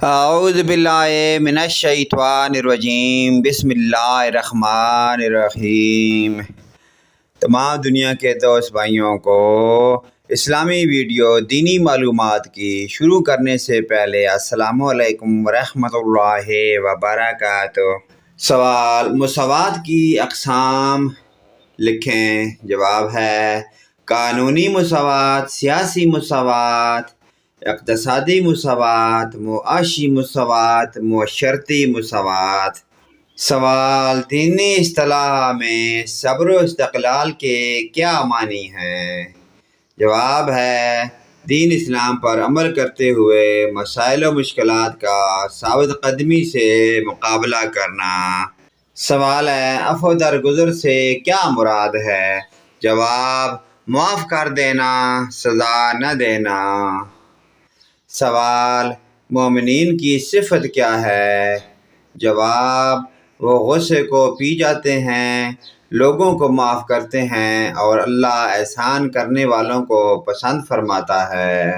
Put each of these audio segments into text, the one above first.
اعوذ باللہ من الشیطان الرجیم، بسم اللہ الرحمن الرحیم۔ تمام دنیا کے دوست بھائیوں کو اسلامی ویڈیو دینی معلومات کی شروع کرنے سے پہلے السلام علیکم ورحمۃ اللہ وبرکاتہ۔ سوال: مساوات کی اقسام لکھیں۔ جواب ہے: قانونی مساوات، سیاسی مساوات، اقتصادی مساوات، معاشی مساوات، معاشرتی مساوات۔ سوال: دینی اصطلاح میں صبر و استقلال کے کیا معنی ہیں؟ جواب ہے: دین اسلام پر عمل کرتے ہوئے مسائل و مشکلات کا ثابت قدمی سے مقابلہ کرنا۔ سوال ہے: عفو درگزر سے کیا مراد ہے؟ جواب: معاف کر دینا، سزا نہ دینا۔ سوال: مومنین کی صفت کیا ہے؟ جواب: وہ غصے کو پی جاتے ہیں، لوگوں کو معاف کرتے ہیں اور اللہ احسان کرنے والوں کو پسند فرماتا ہے۔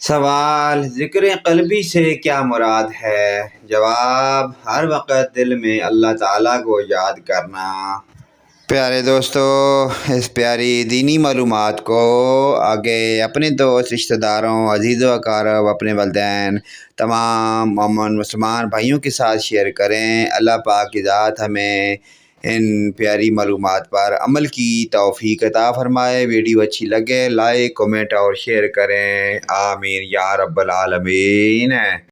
سوال: ذکر قلبی سے کیا مراد ہے؟ جواب: ہر وقت دل میں اللہ تعالیٰ کو یاد کرنا۔ پیارے دوستو، اس پیاری دینی معلومات کو آگے اپنے دوست، رشتہ داروں، عزیز و اقارب، اپنے والدین، تمام مومن مسلمان بھائیوں کے ساتھ شیئر کریں۔ اللہ پاک کی ذات ہمیں ان پیاری معلومات پر عمل کی توفیق عطا فرمائے۔ ویڈیو اچھی لگے لائک، کمنٹ اور شیئر کریں۔ آمین یا رب العالمین۔